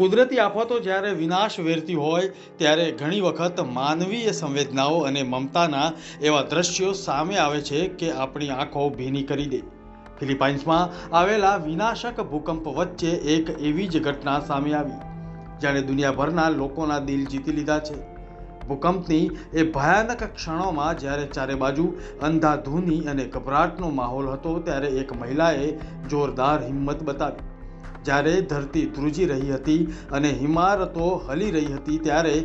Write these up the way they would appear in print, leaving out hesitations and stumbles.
કુદરતી આફતો જ્યારે વિનાશ વેરતી હોય ત્યારે ઘણી વખત માનવીય સંવેદનાઓ અને મમતાના એવા દ્રશ્યો સામે આવે છે કે આપણી આંખો ભીની કરી દે. ફિલિપાઇન્સમાં આવેલા વિનાશક ભૂકંપ વચ્ચે એક એવી જ ઘટના સામે આવી જેણે દુનિયાભરના લોકોના દિલ જીતી લીધા છે. ભૂકંપની એ ભયાનક ક્ષણોમાં જ્યારે ચારે બાજુ અંધાધૂની અને ગભરાટનો માહોલ હતો ત્યારે એક મહિલાએ જોરદાર હિંમત બતાવી. જ્યારે ધરતી ધ્રુજી રહી હતી અને ઇમારતો હલી રહી હતી ત્યારે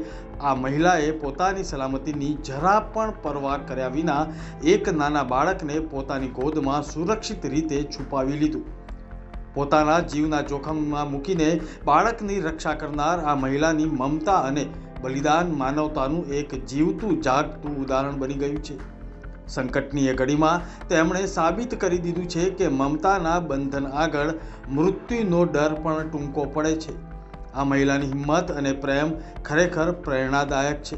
આ મહિલાએ પોતાની સલામતીની જરા પણ પરવા કર્યા વિના એક નાના બાળકને પોતાની ગોદમાં સુરક્ષિત રીતે છુપાવી લીધું. પોતાના જીવના જોખમમાં મૂકીને બાળકની રક્ષા કરનાર આ મહિલાની મમતા અને બલિદાન માનવતાનું એક જીવતું જાગતું ઉદાહરણ બની ગયું છે. સંકટની એ ઘડીમાં તેમણે સાબિત કરી દીધું છે કે મમતાના બંધન આગળ મૃત્યુનો ડર પણ ટૂંકો પડે છે. આ મહિલાની હિંમત અને પ્રેમ ખરેખર પ્રેરણાદાયક છે.